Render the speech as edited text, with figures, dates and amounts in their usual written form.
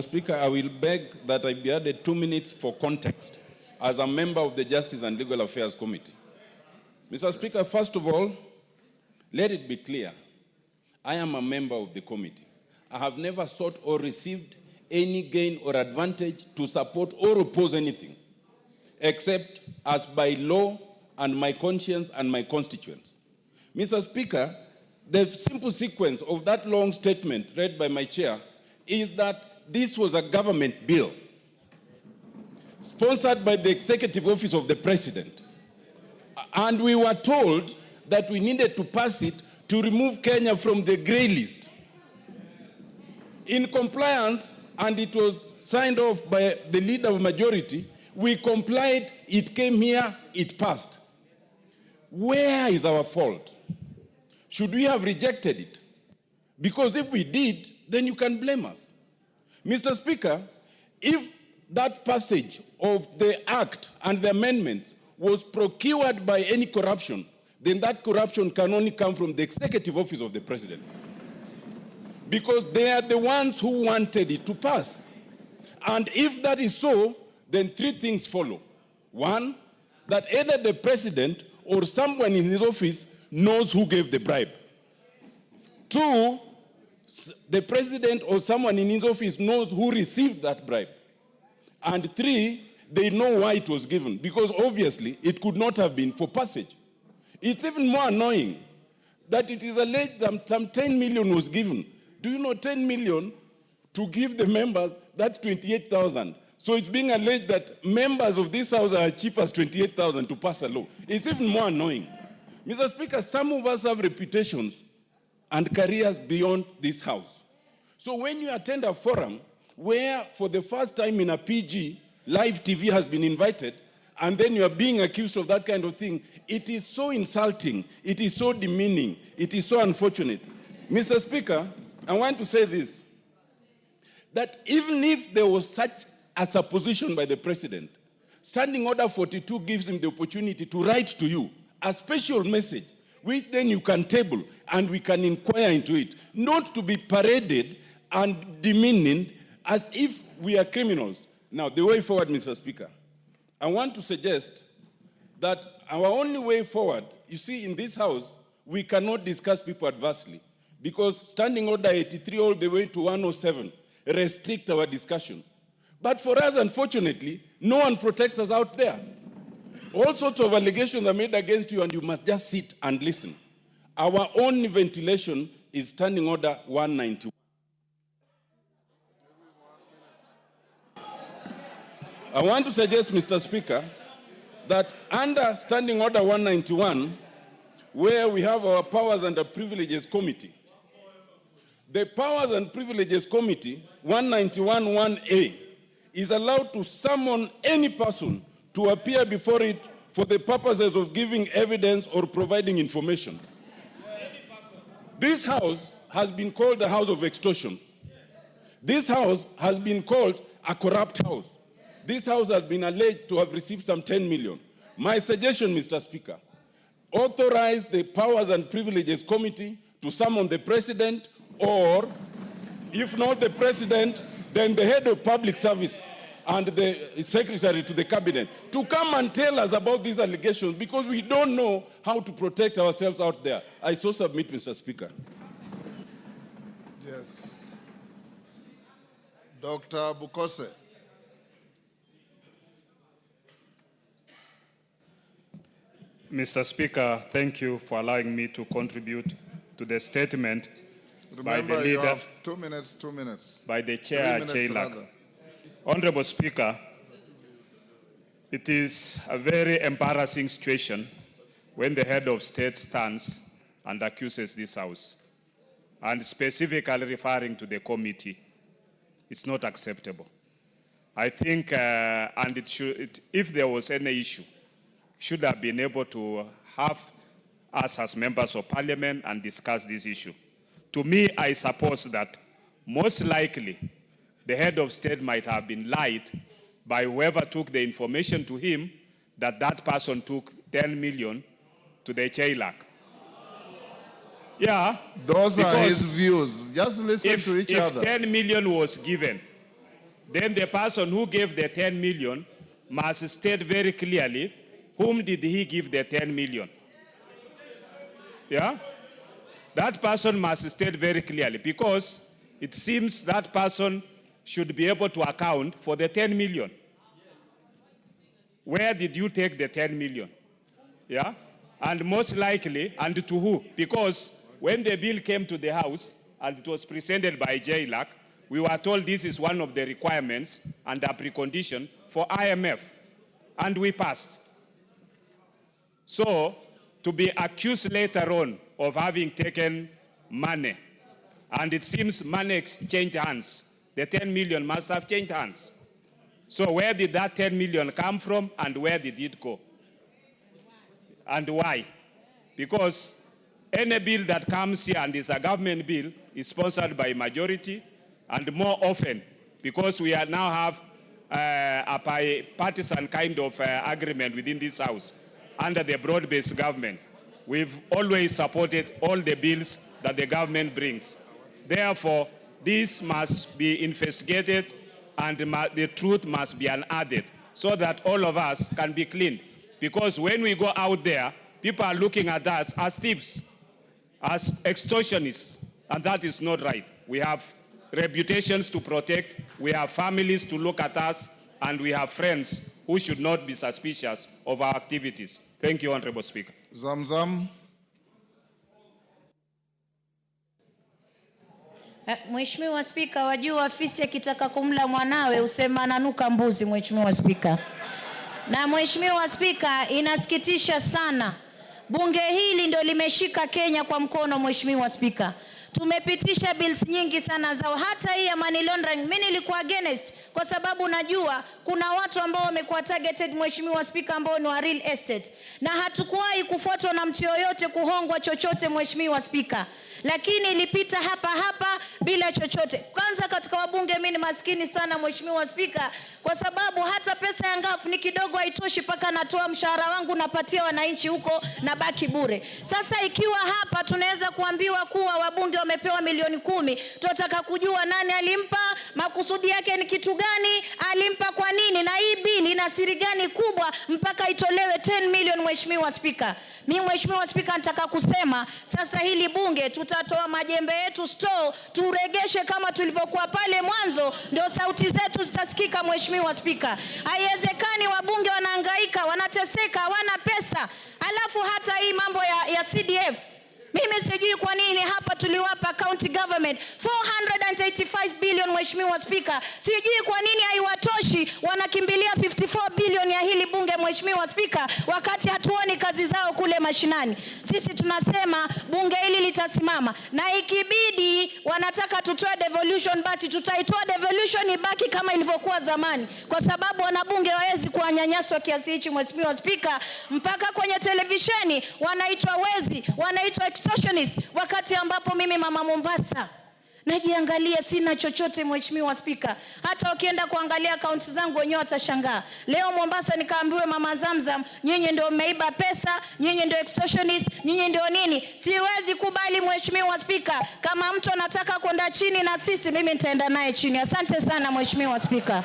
Speaker, I will beg that I be added 2 minutes for context as a member of the Justice and Legal Affairs Committee. Mr. Speaker, first of all, let it be clear, I am a member of the committee. I have never sought or received any gain or advantage to support or oppose anything, except as by law and my conscience and my constituents. Mr. Speaker, the simple sequence of that long statement read by my chair is that this was a government bill sponsored by the Executive Office of the President. And we were told that we needed to pass it to remove Kenya from the grey list. In compliance, and it was signed off by the leader of majority, we complied, it came here, it passed. Where is our fault? Should we have rejected it? Because if we did, then you can blame us. Mr. Speaker, if that passage of the act and the amendment was procured by any corruption, then that corruption can only come from the Executive Office of the President. Because they are the ones who wanted it to pass. And if that is so, then three things follow. One, that either the President or someone in his office knows who gave the bribe. Two, the President or someone in his office knows who received that bribe. And three, they know why it was given, because obviously it could not have been for passage. It's even more annoying that it is alleged that some 10 million was given. Do you know 10 million to give the members, that's 28,000. So it's being alleged that members of this house are cheap as 28,000 to pass a law. It's even more annoying. Mr. Speaker, some of us have reputations and careers beyond this house. So when you attend a forum where for the first time in a PG, live TV has been invited, and then you are being accused of that kind of thing, it is so insulting, it is so demeaning, it is so unfortunate. Mr. Speaker, I want to say this, that even if there was such a supposition by the President, Standing Order 42 gives him the opportunity to write to you a special message, which then you can table and we can inquire into it, not to be paraded and demeaned as if we are criminals. Now, the way forward, Mr. Speaker, I want to suggest that our only way forward, you see, in this house, we cannot discuss people adversely because Standing Order 83 all the way to 107 restrict our discussion. But for us, unfortunately, no one protects us out there. All sorts of allegations are made against you and you must just sit and listen. Our only ventilation is Standing Order 191. I want to suggest, Mr. Speaker, that under Standing Order 191, where we have our Powers and Privileges Committee, the Powers and Privileges Committee, 191(1)(a), is allowed to summon any person to appear before it for the purposes of giving evidence or providing information. This house has been called a house of extortion. This house has been called a corrupt house. This house has been alleged to have received some 10 million. My suggestion, Mr. Speaker, authorize the Powers and Privileges Committee to summon the President, or if not the President, then the head of public service and the secretary to the cabinet to come and tell us about these allegations, because we don't know how to protect ourselves out there. I so submit, Mr. Speaker. Yes. Dr. Bukose. Mr. Speaker, thank you for allowing me to contribute to the statement. Remember, by the leader, you have 2 minutes, 2 minutes. By the chair, Chailak. Rather. Honorable Speaker, it is a very embarrassing situation when the head of state stands and accuses this house, and specifically referring to the committee. It's not acceptable. I think, and if there was any issue, should have been able to have us as members of parliament and discuss this issue. To me, I suppose that most likely the head of state might have been lied by whoever took the information to him that that person took 10 million to the Chailak. Yeah. Those are his views. Just listen to each other. If 10 million was given then the person who gave the 10 million must state very clearly whom did he give the 10 million. Yeah? That person must state very clearly, because it seems that person should be able to account for the 10 million. Where did you take the 10 million? Yeah? And most likely, and to who? Because when the bill came to the House and it was presented by JLAC, we were told this is one of the requirements and a precondition for IMF. And we passed. So, to be accused later on of having taken money, and it seems money exchanged hands, the 10 million must have changed hands. So where did that 10 million come from, and where did it go? And why? Because any bill that comes here and is a government bill is sponsored by majority, and more often, because we now have a bipartisan kind of agreement within this House under the broad-based government. We've always supported all the bills that the government brings. Therefore, this must be investigated, and the truth must be unearthed so that all of us can be cleaned. Because when we go out there, people are looking at us as thieves, as extortionists, and that is not right. We have reputations to protect, we have families to look at us, and we have friends who should not be suspicious of our activities. Thank you, Honorable Speaker. Zamzam. Mheshimiwa Spika, wajua fisi akitaka kumla mwanawe usema ananuka mbuzi, Mheshimiwa Spika. Na Mheshimiwa Spika, inasikitisha sana. Bunge hili ndio limeshika Kenya kwa mkono, Mheshimiwa Spika. Tumepitisha bills nyingi sana zao, hata hii ya money laundering. Mimi nilikuwa against kwa sababu najua kuna watu ambao wamekuwa targeted, Mheshimiwa Spika, ambao ni wa real estate. Na hatukuwahi kufuatwa na mtu yoyote kuhongwa chochote, Mheshimiwa Spika. Lakini ilipita hapa bila chochote. Kwanza katika wabunge mimi ni maskini sana, Mheshimiwa Spika, kwa sababu hata pesa ya ngafu ni kidogo, haitoshi paka natoa mshahara wangu napatia wananchi huko na baki bure. Sasa ikiwa hapa tunaweza kuambiwa kuwa wabunge wamepewa milioni 10, tunataka kujua nani alimpa, makusudi yake ni kitu gani, alimpa kwa nini, na hii bili ina siri gani kubwa mpaka itolewe 10 million, Mheshimiwa Spika. Mimi Mheshimiwa Spika nataka kusema sasa hili bunge tutatoa majembe yetu store, turegeshe kama tulivyokuwa pale mwanzo, ndio sauti zetu zitasikika, Mheshimiwa Spika. Haiwezekani wabunge wanahangaika, wanateseka, hawana pesa. Alafu hata hii mambo ya CDF, mimi sijui kwa nini hapa tuliwapa county government 485 billion, Mheshimiwa Spika. Sijui kwa nini haiwatoshi, wanakimbilia 54 billion ya hili bunge, Mheshimiwa Spika, wakati hatuoni kazi zao kule mashinani. Sisi tunasema bunge hili litasimama, na ikibidi wanataka tutoe devolution, basi tutaitoa devolution ibaki kama ilivyokuwa zamani, kwa sababu wanabunge hawezi kuanyanyaswa kiasi hichi, Mheshimiwa Spika, mpaka kwenye televisheni wanaitwa wezi, wanaitwa extortionist, wakati ambapo mimi mama Mombasa najiangalia sina chochote, Mheshimiwa Spika. Hata ukienda kuangalia akaunti zangu wenyewe watashangaa. Leo Mombasa nikaambiwe mama Zamzam, nyinyi ndio mmeiba pesa, nyinyi ndio extortionist, nyinyi ndio nini. Siwezi kubali, Mheshimiwa Spika. Kama mtu anataka kwenda chini na sisi, mimi nitaenda naye chini. Asante sana, Mheshimiwa Spika.